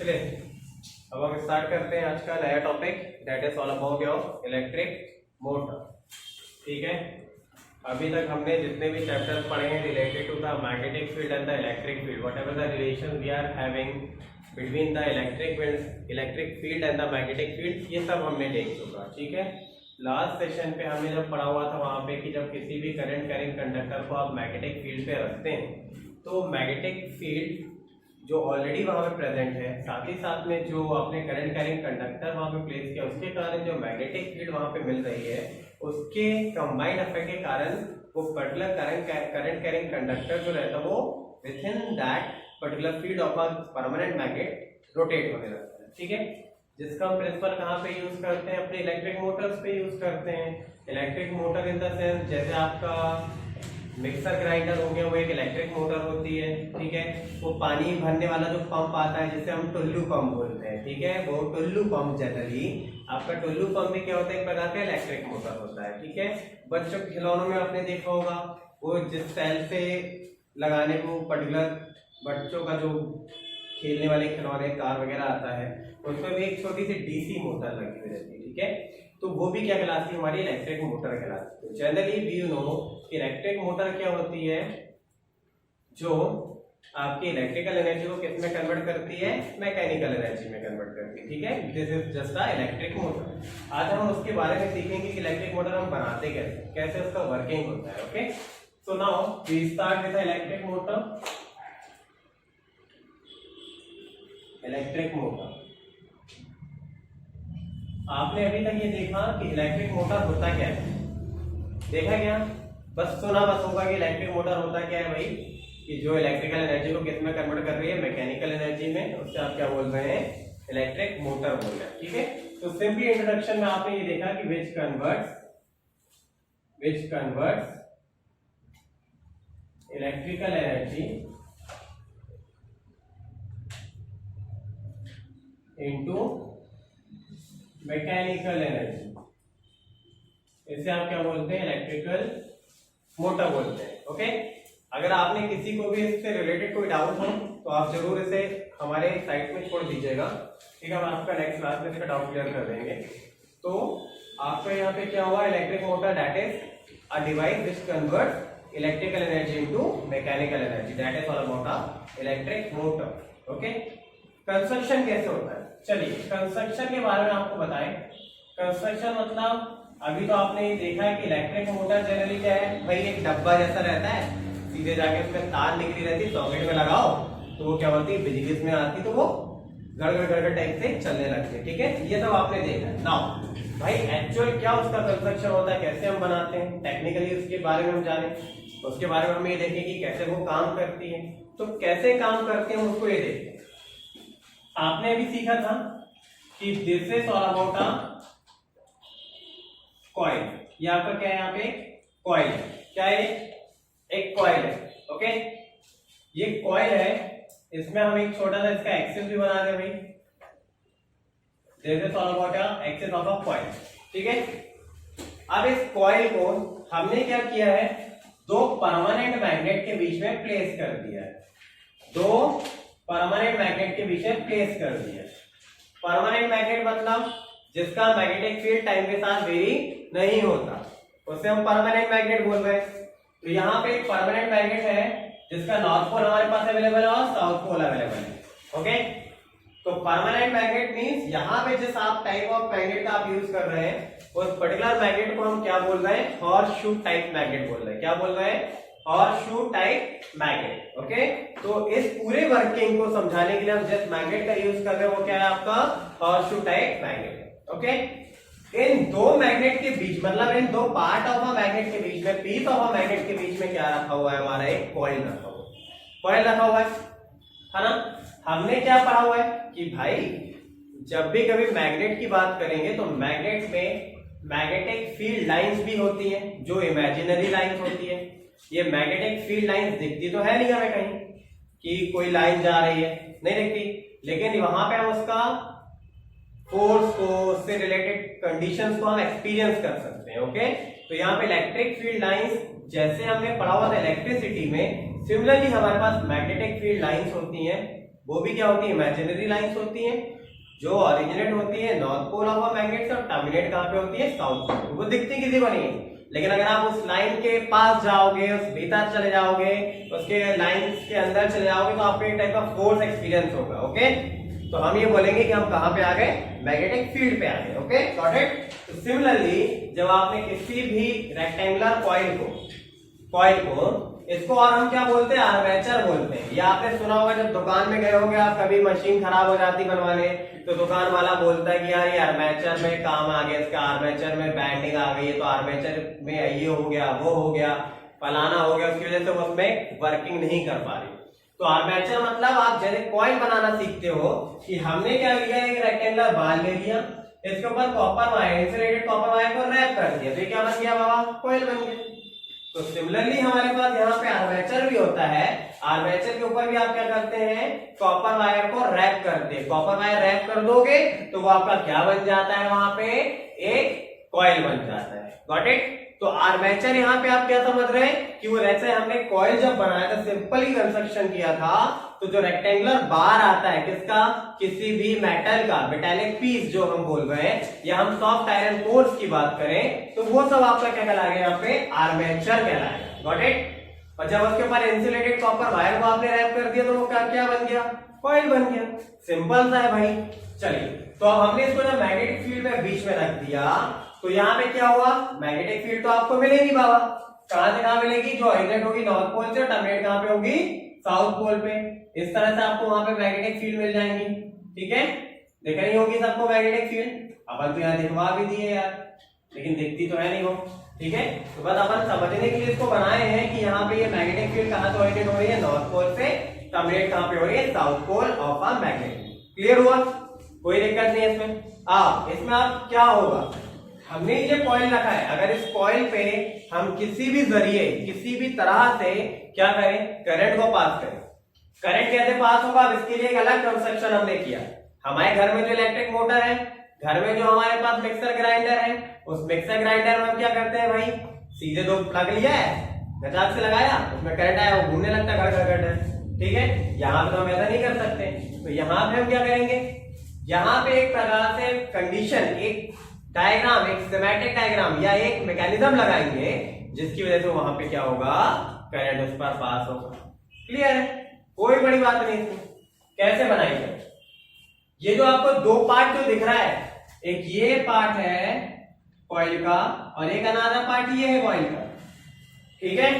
चलिए अब हम स्टार्ट करते हैं आज का नया topic, that is all about your electric motor. ठीक है, अभी तक हमने जितने भी चैप्टर्स पढ़े हैं related to the magnetic field and the electric field, whatever the relation we are having between the electric field and the magnetic field, ये सब हमने देख चुका। ठीक है, लास्ट सेशन पे हमने जब पढ़ा हुआ था वहाँ पे कि जब किसी भी करंट कैरिंग कंडक्टर को आप मैग्नेटिक फील्ड पे रखते हैं तो मैग्नेटिक फील्ड जो ऑलरेडी वहाँ पे प्रेजेंट है, साथ ही साथ में जो आपने करंट कैरिंग कंडक्टर वहाँ पे प्लेस किया, उसके कारण जो मैग्नेटिक फील्ड वहाँ पे मिल रही है उसके कंबाइंड इफेक्ट के कारण वो पर्टिकुलर करंट कैरिंग कंडक्टर जो रहता है वो with in that particular field of a permanent magnet rotate होने लगता है। ठीक है, जिसका हम प्रिंसिपल कहाँ पे यूज करते हैं, अपने इलेक्ट्रिक मोटर्स पे यूज करते हैं। Electric motor in the sense जैसे आपका मिक्सर ग्राइंडर हो गया, वो एक इलेक्ट्रिक मोटर होती है। ठीक है, वो पानी भरने वाला जो पंप आता है जिसे हम टुल्लू पंप बोलते हैं। ठीक है, वो टुल्लू पंप जनरली आपका टुल्लू पंप में क्या होता है, एक प्रकार का इलेक्ट्रिक मोटर होता है। ठीक है, बच्चों के खिलौनों में आपने देखा होगा वो जिस सेल से लगाने को पर्टिकुलर बच्चों का जो खेलने वाले खिलौने कार वगैरह आता है उसमें भी एक छोटी सी डीसी मोटर लगी हुई रहती है। ठीक है, तो वो भी क्या कहलाती है, हमारी इलेक्ट्रिक मोटर कहलाती है। Generally we know electric motor क्या होती है, जो आपकी इलेक्ट्रिकल एनर्जी को किस में कन्वर्ट करती है, मैकेनिकल एनर्जी में कन्वर्ट करती है। ठीक है, this is just a electric motor. आज हम उसके बारे में सीखेंगे कि इलेक्ट्रिक मोटर हम बनाते कैसे, कैसे उसका वर्किंग होता है। Okay, so now we start with electric motor. Electric motor, आपने अभी तक ये देखा कि इलेक्ट्रिक मोटर होता क्या है, देखा क्या, बस सुना बस होगा कि इलेक्ट्रिक मोटर होता क्या है भाई, कि जो इलेक्ट्रिकल एनर्जी को किस में कन्वर्ट कर रही है, मैकेनिकल एनर्जी में, उससे आप क्या बोल रहे हैं, इलेक्ट्रिक मोटर बोल रहे हैं। ठीक है, तो सिंपली इंट्रोडक्शन में आपने ये देखा कि which converts electrical energy into mechanical energy, इसे आप क्या बोलते हैं, इलेक्ट्रिकल मोटर बोलते हैं। ओके, अगर आपने किसी को भी इससे रिलेटेड कोई डाउट हो तो आप जरूर इसे हमारे साइट में छोड़ दीजिएगा। ठीक है, हम आपका नेक्स्ट क्लास में इसका डाउट क्लियर कर देंगे। तो आपका यहाँ पे क्या हुआ, electric motor that is a device which converts electrical energy into mechanical energy, that is all about a electric motor. Okay, construction कैसे होता है, चलिए कंस्ट्रक्शन के बारे में आपको बताएं। कंस्ट्रक्शन मतलब अभी तो आपने ये देखा है कि इलेक्ट्रिक मोटर जनरली क्या है भाई, एक डब्बा जैसा रहता है, सीधे जाके उसमें तार निकली रहती है, सॉकेट में लगाओ तो वो क्या होती है, बिजली इसमें आती तो वो गड़गड़ टाइप से चलने लगती है। ठीक है, ये सब आपने देखा है। नाउ भाई एक्चुअल क्या उसका कंस्ट्रक्शन होता है, कैसे हम बनाते हैं, टेक्निकली उसके बारे में हम जाने, उसके बारे में हम ये देखें कि कैसे वो काम करती है। तो कैसे काम करते हैं उसको ये देखते हैं। आपने अभी सीखा था कि this is all about a coil, ये आपका क्या है, यहाँ पे कॉइल है, क्या है, एक कॉइल है। ओके, ये कॉइल है, इसमें हम एक छोटा सा इसका एक्सिस भी बना दे भाई, this is all about a axis of a coil. ठीक है, अब इस कॉइल को हमने क्या किया है, दो परमानेंट मैग्नेट के बीच में प्लेस कर दिया है, दो परमानेंट मैग्नेट के बीच में प्लेस कर दिया। परमानेंट मैग्नेट मतलब जिसका मैग्नेटिक फील्ड टाइम के साथ वेरी नहीं होता, उसे हम परमानेंट मैग्नेट बोल रहे हैं। तो यहाँ पे एक परमानेंट मैग्नेट है जिसका नॉर्थ पोल हमारे पास अवेलेबल है और साउथ पोल अवेलेबल है। ओके, तो परमानेंट मैग्नेट मींस यहाँ पे जिस आप टाइप ऑफ मैग्नेट का आप यूज कर रहे हैं उस पर्टिकुलर मैग्नेट को हम क्या बोल रहे हैं, हॉर्सशू टाइप मैग्नेट बोल रहे हैं। क्या बोल रहे हैं, हॉर्सशू टाइप मैग्नेट। ओके, तो इस पूरे वर्किंग को समझाने के लिए हम जिस मैग्नेट का यूज कर रहे हैं वो क्या है, आपका हॉर्सशू टाइप मैग्नेट। ओके, इन दो मैग्नेट के बीच, मतलब इन दो पार्ट ऑफ अ मैग्नेट के बीच में, पीस ऑफ अ मैग्नेट के बीच में क्या रखा हुआ है, हमारा एक कॉइल रखा हुआ है, कॉइल रखा हुआ है ना। हमने क्या पढ़ा हुआ है कि भाई जब भी कभी मैग्नेट की बात करेंगे तो मैग्नेट में मैग्नेटिक फील्ड लाइंस भी होती हैं, जो इमेजिनरी लाइंस होती है। ये मैग्नेटिक फील्ड लाइंस दिखती तो है नहीं हमें कहीं कि कोई लाइन जा रही है, नहीं दिखती, लेकिन वहां पे हम उसका फोर्स को, उससे रिलेटेड कंडीशंस को हम एक्सपीरियंस कर सकते हैं। ओके, तो यहाँ पे इलेक्ट्रिक फील्ड लाइंस जैसे हमने पढ़ा हुआ था इलेक्ट्रिसिटी में, सिमिलरली हमारे पास मैग्नेटिक फील्ड लाइंस होती हैं, वो भी क्या होती है, इमेजिनरी लाइंस होती हैं जो ओरिजिनेट होती है north pole of a magnet से और टर्मिनेट कहाँ पे होती है, साउथ पोल। वो दिखती किसी को नहीं है, लेकिन अगर आप उस लाइन के पास जाओगे, उस भीतर चले जाओगे, उसके लाइंस के अंदर चले जाओगे, तो आपको एक टाइप का फोर्स एक्सपीरियंस होगा। ओके, तो हम ये बोलेंगे कि हम कहाँ पे आ गए, मैग्नेटिक फील्ड पे आ गए। Okay, got it. तो सिमिलरली जब आपने किसी भी रेक्टेंगुलर कॉइल को इसको और हम क्या बोलते हैं, आर्मेचर बोलते हैं। या आपने सुना होगा जब दुकान में गए होंगे आप, कभी मशीन खराब हो जाती बनवाने, तो दुकान वाला बोलता है कि यार ये आर्मेचर में काम आ गया, इसका आर्मेचर में बैंडिंग आ गई है, तो आर्मेचर में ये हो गया, वो हो गया, फलाना हो गया, उसकी वजह से वो उसमें वर्किंग नहीं कर पा रही। तो आर्मेचर मतलब आप जैसे कॉइल बनाना सीखते हो कि हमने क्या लिया, एक रेक्टेंगुलर बाल ले लिया, इसके ऊपर copper wire, insulated copper wire को रैप कर दिया, तो क्या बन गया बाबा, कॉइल बन गया। तो सिमिलरली हमारे पास यहाँ पे आर्मेचर भी होता है। आर्मेचर के ऊपर भी आप क्या करते हैं, कॉपर वायर को रैप करते हैं। कॉपर वायर रैप कर दोगे तो वो आपका क्या बन जाता है, वहां पे एक कॉइल बन जाता है। Got it. तो आर्मेचर यहाँ पे आप क्या समझ रहे हैं कि वो जैसे हमने कॉइल जब बनाया था, सिंपल ही कंस्ट्रक्शन किया था, तो जो रेक्टेंगुलर बार आता है किसका, किसी भी मेटल का, मेटालिक पीस जो हम बोल रहे हैं, या हम सॉफ्ट आयरन कोर्स की बात करें, तो वो सब आपका क्या कहलाएगा, यहाँ पे आर्मेचर कहलाएगा। Got it. और जब उसके ऊपर इंसुलेटेड कॉपर वायर को आपने रैप कर दिया, तो वो क्या बन गया, कॉइल बन गया। सिंपल सा है भाई। चलिए, तो अब हमने इसको जब मैग्नेटिक फील्ड में बीच में रख दिया, तो यहाँ पे क्या हुआ, मैग्नेटिक फील्ड तो आपको मिलेगी बाबा, कहां से कहां मिलेगी, जो ओरिजिनेट होगी नॉर्थ पोल से, टर्मिनेट कहां पे होगी, साउथ पोल पे। इस तरह से आपको वहां पे मैग्नेटिक फील्ड मिल जाएंगी। ठीक है, दिख रही होगी सबको मैग्नेटिक फील्ड। अपन तो यहाँ दिखवा भी दिए यार, लेकिन दिखती तो है नहीं वो। ठीक है, तो बस अपन समझने के लिए इसको बनाए हैं कि यहाँ पे ये मैग्नेटिक फील्ड कहां से ओरिजिनेट हो रही है, नॉर्थ पोल से, टर्मिनेट कहां पे हो रही है, south pole of a magnet. Clear हुआ, कोई दिक्कत नहीं है इसमें। इसमें आप क्या होगा, हमने ये कॉइल रखा है, अगर इस कॉइल पे हम किसी भी जरिए, किसी भी तरह से क्या करें, करंट को पास करें। करंट कैसे पास होगा, अब इसके लिए एक अलग कंस्ट्रक्शन हमने किया। हमारे घर में जो इलेक्ट्रिक मोटर है, घर में जो हमारे पास मिक्सर ग्राइंडर है, उस मिक्सर ग्राइंडर में हम क्या करते हैं भाई, सीधे दो प्लग लिया है, गजाक से लगाया, उसमें करंट आया, वो घूमने लगता है घर घर। ठीक है, यहाँ पे तो हम ऐसा नहीं कर सकते। तो यहाँ पे हम क्या करेंगे, यहाँ पे एक प्रकार से कंडीशन, एक डायग्राम, एक सिमेट्रिक डायग्राम या एक मैकेनिज्म लगाएंगे, जिसकी वजह से वहां पे क्या होगा, करंट उस पर पास होगा। क्लियर है, कोई बड़ी बात नहीं इसमें। कैसे बनाएंगे, ये जो आपको दो पार्ट जो दिख रहा है, एक ये पार्ट है कॉइल का और एक अनादर पार्ट ये है कॉइल का। ठीक है,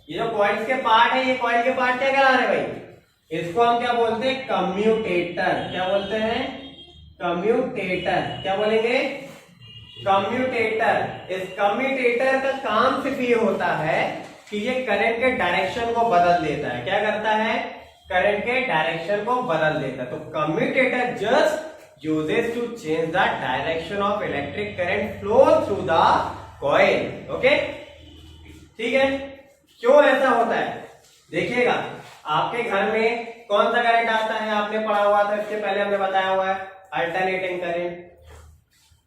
ये जो कॉइल्स के पार्ट है, ये कॉइल के पार्ट क्या करा रहे भाई, इसको हम क्या बोलते हैं, कम्यूटेटर। क्या बोलते हैं, कम्यूटेटर। क्या बोलेंगे, कम्यूटेटर। इस कम्यूटेटर का काम सिर्फ ये होता है कि ये करंट के डायरेक्शन को बदल देता है। क्या करता है, करंट के डायरेक्शन को बदल देता है। तो commutator just uses to change the direction of electric current flow through the coil. Okay, ठीक है। क्यों ऐसा होता है, देखिएगा, आपके घर में कौन सा करंट आता है, आपने पढ़ा हुआ था, इसके पहले हमने बताया हुआ है, अल्टरनेटिंग करंट।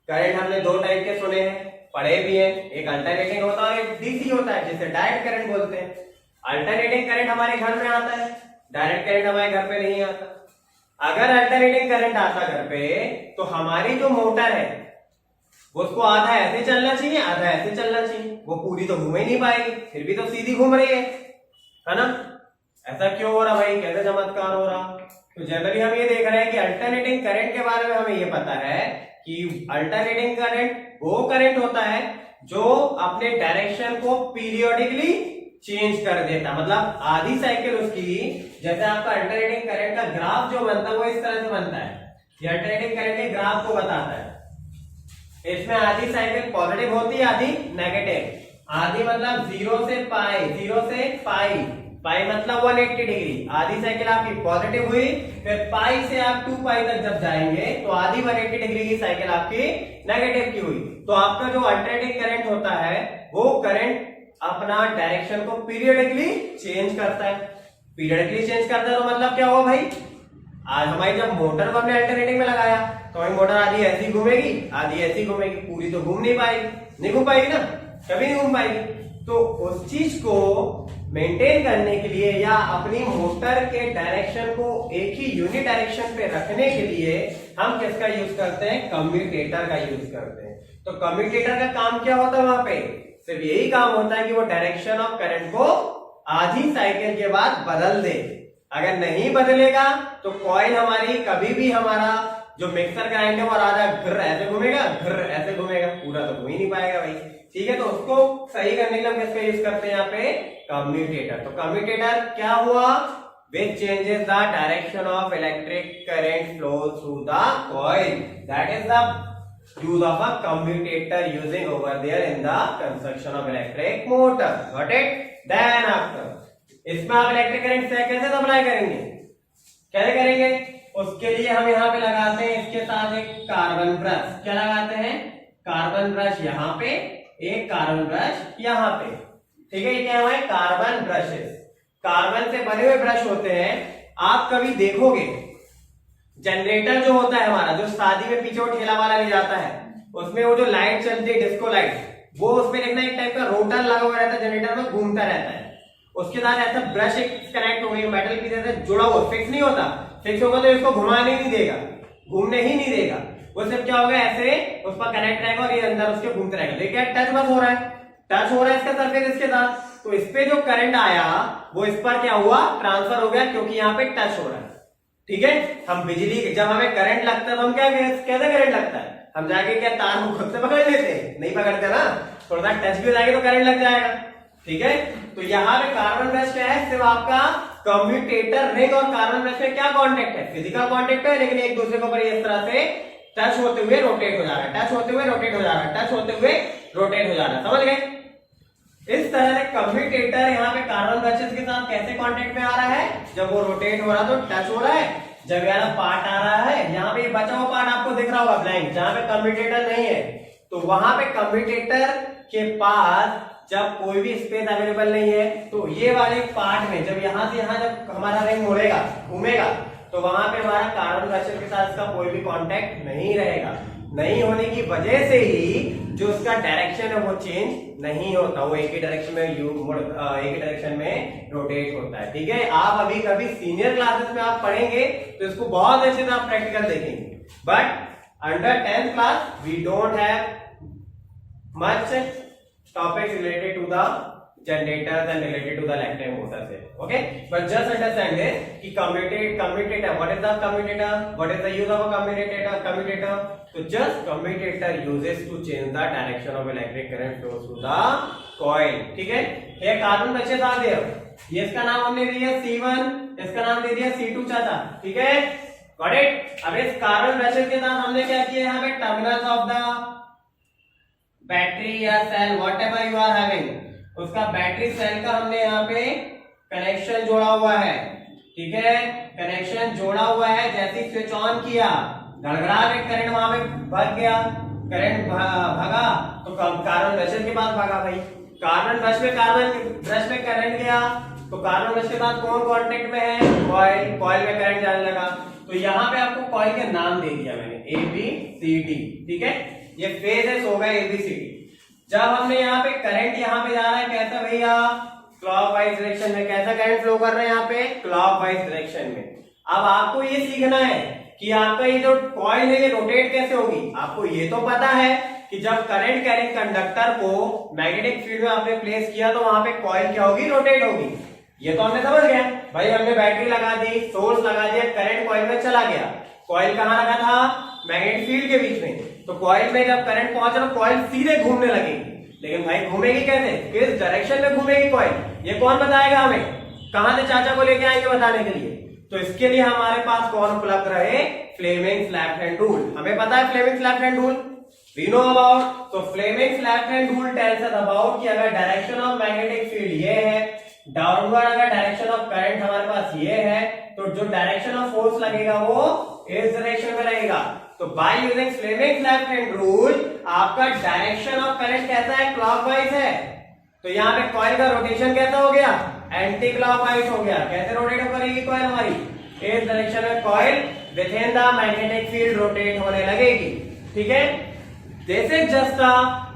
करंट हमने दो टाइप के सुने हैं, पढ़े भी हैं, एक अल्टरनेटिंग होता है और एक डीसी होता है, जिसे डायरेक्ट करंट बोलते हैं। अल्टरनेटिंग करंट हमारे घर में आता है, डायरेक्ट करंट हमारे घर पे नहीं आता। अगर अल्टरनेटिंग करंट आता घर पे, तो हमारी जो मोटर है उसको आधा ऐसे चलना चाहिए, आधा ऐसे चलना चाहिए। वो पूरी तो घूम ही नहीं पाएगी, फिर भी तो सीधी घूम रही है ना। ऐसा क्यों हो रहा भाई, कैसे चमत्कार हो रहा। तो जनरली हम ये देख रहे हैं कि अल्टरनेटिंग करंट के बारे में हमें ये पता है कि अल्टरनेटिंग करंट वो करंट होता है जो अपने डायरेक्शन को पीरियोडिकली चेंज कर देता, मतलब आधी साइकिल उसकी, जैसे आपका अल्टरनेटिंग करंट का ग्राफ जो बनता है वो इस तरह से बनता है। ये अल्टरनेटिंग करंट के ग्राफ को बताता है। इसमें आधी साइकिल पॉजिटिव होती है, आधी नेगेटिव। आधी मतलब 0 से पाई, 0 से पाई, पाई मतलब 180 डिग्री। आधी साइकिल आपकी पॉजिटिव हुई, फिर पाई से आप 2 पाई तक जब जाएंगे तो आधी 180 डिग्री की साइकिल आपकी नेगेटिव की हुई। तो आपका जो अल्टरनेटिंग करंट होता है वो करंट अपना डायरेक्शन को पीरियडिकली चेंज करता है। पीरियडिकली चेंज करता है तो मतलब क्या हुआ भाई, आज हमारी जब मोटर को हमने अल्टरनेटिंग में लगाया तो हमारी मोटर आधी ऐसी घूमेगी, आधी ऐसी घूमेगी, पूरी तो घूम नहीं पाएगी, नहीं घूम पाएगी ना, कभी नहीं घूम पाएगी। तो उस चीज को मेंटेन करने के लिए या अपनी मोटर के डायरेक्शन को एक ही यूनिट डायरेक्शन पे रखने के लिए हम किसका यूज करते हैं, कम्यूटेटर का यूज करते हैं। तो कम्यूटेटर का काम क्या होता है, वहां पे सिर्फ यही काम होता है कि वो डायरेक्शन ऑफ करंट को आधी साइकिल के बाद बदल दे। अगर नहीं बदलेगा तो कॉइल हमारी कभी भी, हमारा जो मिक्सर ग्राइंडर और आधा घर ऐसे घूमेगा, घर ऐसे घूमेगा, पूरा तो घूम ही नहीं पाएगा भाई। ठीक है, तो उसको सही करने के लिए हम किसका यूज करते हैं यहाँ पे, कम्यूटेटर। तो कम्यूटेटर क्या हुआ, which changes the direction of electric current flow through the coil, that is the use of a commutator using over there in the construction of electric motor. Got it? Then after इसमें आप electric current से कैसे apply करेंगे, कैसे करेंगे, उसके लिए हम यहाँ पे लगाते हैं इसके साथ एक कार्बन ब्रश। क्या लगाते हैं, कार्बन ब्रश यहाँ पे, एक कार्बन ब्रश यहाँ पे। ठीक है, ये क्या है, कार्बन ब्रशेस, कार्बन से बने हुए ब्रश होते हैं। आप कभी देखोगे जनरेटर जो होता है हमारा, जो शादी में पीछे वो ठेला वाला ले जाता है, उसमें वो जो लाइट चलती है डिस्को लाइट, वो उसमें देखना एक टाइप का रोटर लगा हुआ रहता है, जनरेटर में घूमता रहता है। उसके साथ ऐसा ब्रश एक कनेक्ट हो गई मेटल पीस से जुड़ा हुआ, फिक्स नहीं होता, फिक्स होगा तो इसको घुमाने नहीं देगा, घूमने ही नहीं देगा। वो सिर्फ क्या होगा, ऐसे उस पर कनेक्ट रहेगा और ये अंदर उसके घूमते रहेगा। देखिए टच बस हो रहा है, टच हो रहा है इसका सरफेस इसके साथ, तो इस पे जो करंट आया वो इस पर क्या हुआ, ट्रांसफर हो गया, क्योंकि यहाँ पे टच हो रहा है। ठीक है, हम बिजली, जब हमें करंट लगता है तो हम क्या, कैसे करंट लगता है, हम जाके क्या तार को खुद से पकड़ लेते हैं, नहीं पकड़ते ना, थोड़ा सा टच भी हो जाएगा तो करंट लग जाएगा। ठीक है, तो यहाँ पे कार्बन ब्रश क्या है, सिर्फ आपका कम्यूटेटर रिंग और कार्बन ब्रश में क्या कांटेक्ट है, फिजिकल कांटेक्ट है, लेकिन एक दूसरे के ऊपर इस तरह से टच होते हुए रोटेट हो जा रहा है, टच होते हुए रोटेट हो जा रहा है, टच होते हुए रोटेट हो जा रहा है। समझ गए? इस तरह से कम्यूटेटर यहाँ पे कार्बन ब्रशेस के साथ कैसे कांटेक्ट में आ रहा है, जब वो रोटेट हो रहा है तो टच हो रहा है, जब यार पार्ट आ रहा है, यहाँ पे बचा हुआ पार्ट आपको दिख रहा होगा ब्लैंक, जहां पे कम्यूटेटर नहीं है, तो वहां पे कम्यूटेटर के पास जब कोई भी स्पेस अवेलेबल नहीं है, तो ये वाले पार्ट में जब यहां से यहां जब हमारा रिंग मुड़ेगा, घूमेगा, तो वहां पे हमारा कार्बन ब्रशेस के साथ इसका कोई भी कांटेक्ट नहीं रहेगा। नहीं होने की वजह से ही जो उसका डायरेक्शन है वो चेंज नहीं होता, वो एक ही डायरेक्शन में एक ही डायरेक्शन में रोटेट होता है। ठीक है, आप अभी कभी सीनियर क्लासेस में आप पढ़ेंगे तो इसको बहुत अच्छे से आप प्रैक्टिकल देखेंगे, but under 10th class we don't have much topics related to the generators and related to the electric motors. Okay, but just understand this कि commutator, what is the commutator, what is the use of a commutator, so just commutator uses to change the direction of electric current flow through the coil. ठीक है, ये carbon brushes आ गए, ये इसका नाम हमने दिया C1, इसका नाम दे दिया C2 चाचा। ठीक है, गॉट इट? अब इस कार्बन ब्रशेस के साथ हमने क्या किया, यहाँ पे टर्मिनल्स ऑफ द बैटरी या cell whatever you are having, उसका बैटरी सेल का हमने यहाँ पे कनेक्शन जोड़ा हुआ है। ठीक है, कनेक्शन जोड़ा हुआ है, जैसे स्विच ऑन किया, गड़गड़ा के करंट वहां पे भग गया, करंट भगा तो कार्बन ब्रश के पास भागा भाई, कार्बन ब्रश में करंट गया तो कार्बन ब्रश के साथ कौन कांटेक्ट में है, कॉइल, कॉइल में करंट जाने लगा। तो यहाँ पे आपको कॉइल के नाम दे दिया मैंने, ABCD। ठीक है, ये फेजेस हो गए ABCD। जब हमने यहाँ पे करंट यहाँ पे जा रहा है कैसा भैया, क्लॉकवाइज डायरेक्शन में, कैसा करंट फ्लो कर रहे हैं यहाँ पे, क्लॉकवाइज डायरेक्शन में। अब आपको ये सीखना है कि आपका ये जो कॉइल है ये रोटेट कैसे होगी। आपको ये तो पता है कि जब करंट कैरिंग कंडक्टर को मैग्नेटिक फील्ड में आपने प्लेस किया तो वहां पे कॉइल क्या होगी, रोटेट होगी। ये तो हमने समझ गया भाई, हमने बैटरी लगा दी, सोर्स लगा दिया, करंट कॉइल में चला गया। कॉइल कहाँ लगा था, मैग्नेटिक फील्ड के बीच में, तो कॉइल में जब करंट पहुंचा तो कॉइल सीधे घूमने लगेगी। लेकिन भाई घूमेगी कैसे, किस डायरेक्शन में घूमेगी कॉइल, ये कौन बताएगा हमें, कहां से चाचा को लेके आएंगे बताने के लिए। तो इसके लिए हमारे पास कौन उपलब्ध रहे, फ्लेमिंग्स लेफ्ट हैंड रूल। हमें पता है Fleming's left hand rule, we know about. तो Fleming's left hand rule tells us about कि अगर डायरेक्शन ऑफ मैग्नेटिक फील्ड ये है, डाउनवर्ड अगर डायरेक्शन ऑफ करंट हमारे पास ये है, तो जो डायरेक्शन ऑफ फोर्स लगेगा वो इस डायरेक्शन में लगेगा। तो by using Fleming's left hand rule आपका डायरेक्शन ऑफ करंट कैसा है, क्लॉकवाइज है। तो यहाँ पे कॉइल का रोटेशन कैसा हो गया, एंटी क्लॉकवाइज हो गया। कैसे रोटेट करेगी कॉइल हमारी, इस डायरेक्शन में coil with in the magnetic field rotate होने लगेगी। ठीक है, this is just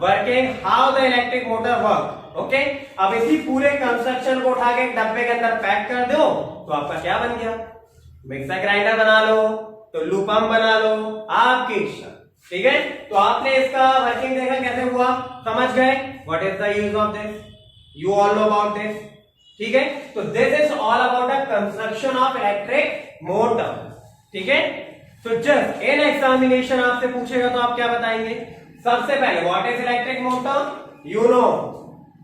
working how the electric motor work. Okay, अब इसी पूरे कंस्ट्रक्शन को उठा के एक डब्बे के अंदर पैक कर दो तो आपका क्या बन गया, मिक्सर ग्राइंडर बना लो, तो लूप पंप बना लो, आपकी इच्छा। ठीक है, तो आपने इसका वर्किंग देखा कैसे हुआ, समझ गए। What is the use of this, you all know about this. ठीक है, तो this is all about the construction of electric motor. ठीक है, तो जस्ट इन एग्जामिनेशन आपसे पूछेगा तो आप क्या बताएंगे, सबसे पहले what is electric motor, you know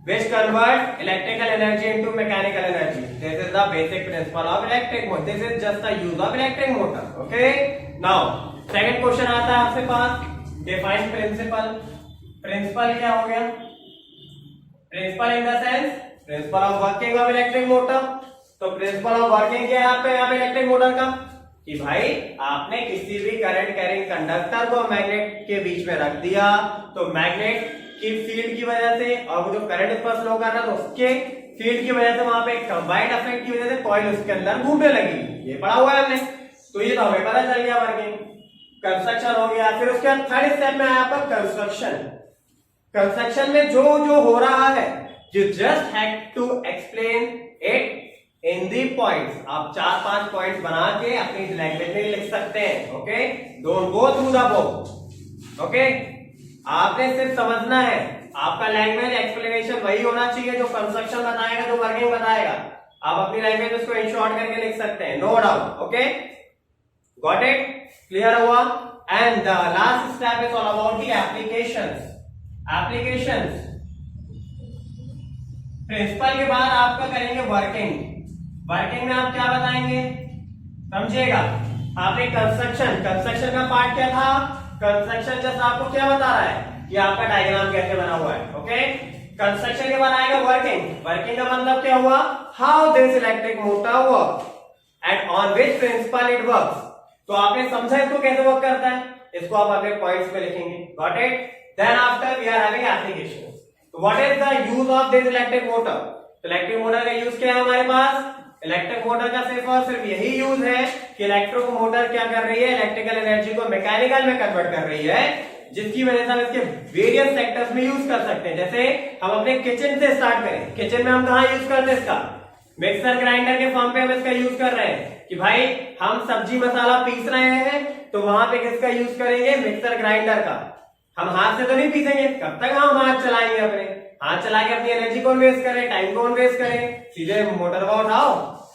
which convert electrical energy into mechanical energy. This is the basic principle of electric motor. This is just the use of electric motor. Okay, now second question आता है आपसे पास, define principle. Principle क्या हो गया, principle in the sense principle of working of electric motor. तो principle of working क्या है आपका यहाँ पे electric motor का, कि भाई आपने किसी भी करंट कैरिंग कंडक्टर को मैग्नेट के बीच में रख दिया तो मैग्नेट की फील्ड की वजह से और वो जो करंट उस पर फ्लो कर रहा था उसके फील्ड की वजह से वहां पे एक कंबाइंड इफेक्ट की वजह से कॉइल उसके अंदर घूमने लगी। ये पढ़ा हुआ है हमने, तो ये तो हमें पता चल गया वर्किंग, कंस्ट्रक्शन हो गया। फिर उसके बाद थर्ड स्टेप में आया आपका कंस्ट्रक्शन। कंस्ट्रक्शन में जो जो हो रहा है you just have to explain it in the points. आप 4-5 पॉइंट्स बना के अपनी लैंग्वेज में लिख सकते हैं। Okay, don't go through the book. Okay, आपने सिर्फ समझना है, आपका लैंग्वेज एक्सप्लेनेशन वही होना चाहिए जो कंस्ट्रक्शन बताएगा, जो वर्किंग बताएगा। आप अपनी लैंग्वेज में उसको इन शॉर्ट करके लिख सकते हैं, no doubt. Okay, got it, clear हुआ। And the last step is all about the applications. Applications principle के बाद आपका करेंगे वर्किंग। वर्किंग में आप क्या बताएंगे, समझिएगा। आपने कंस्ट्रक्शन का पार्ट क्या था, कंस्ट्रक्शन जस्ट आपको क्या बता रहा है कि आपका डायग्राम कैसे बना हुआ है। ओके, कंस्ट्रक्शन के बाद आएगा वर्किंग। वर्किंग का मतलब क्या हुआ, how this electric motor work and on which principle it works. तो आपने समझा इसको कैसे वर्क करता है, इसको आप अपने पॉइंट्स में लिखेंगे। Got it. Then after we are having applications. तो what is the use of this electric motor. Electric motor का यूज क्या है हमारे पास, इलेक्ट्रिक मोटर का सिर्फ और सिर्फ यही यूज है कि इलेक्ट्रिक मोटर क्या कर रही है, इलेक्ट्रिकल एनर्जी को मैकेनिकल में कन्वर्ट कर रही है, जिसकी वजह से हम इसके वेरियस सेक्टर्स में यूज कर सकते हैं। जैसे हम अपने किचन से स्टार्ट करें, किचन में हम कहाँ यूज करते हैं इसका, मिक्सर ग्राइंडर के फॉर्म पे हम इसका यूज कर रहे हैं कि भाई हम सब्जी मसाला पीस रहे हैं तो वहां पे किसका यूज करेंगे, मिक्सर ग्राइंडर का। हम हाथ से तो नहीं पीसेंगे, कब तक हम हाथ चलाएंगे, अपने हाथ चला के अपनी एनर्जी को वेस्ट करें, टाइम को वेस्ट करें। सीधे मोटर को उठाओ,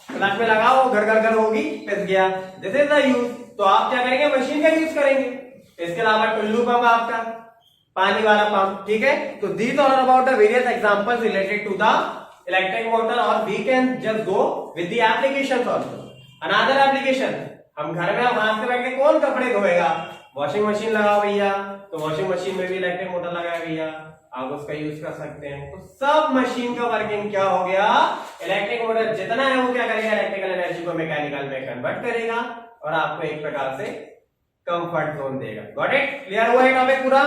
प्लग में लगाओ, घर घर घर होगी, पिस गया। This is the use. तो आप क्या करेंगे, मशीन का यूज करेंगे। इसके अलावा टुल्लू पंप आपका पानी वाला पंप। ठीक है, तो these are about the various examples related to the electric motor और we can just go with the applications also. Another application, हम घर में हाथ से बैठ के कौन कपड़े धोएगा, वॉशिंग मशीन लगाओ भैया, तो वॉशिंग मशीन में भी इलेक्ट्रिक मोटर लगाया भैया, आप उसका यूज कर सकते हैं। तो सब मशीन का वर्किंग क्या हो गया, इलेक्ट्रिक मोटर जितना है वो क्या करेगा, इलेक्ट्रिकल एनर्जी को मैकेनिकल में कन्वर्ट करेगा और आपको एक प्रकार से कंफर्ट जोन देगा। गॉट इट, क्लियर हुआ है टॉपिक पूरा।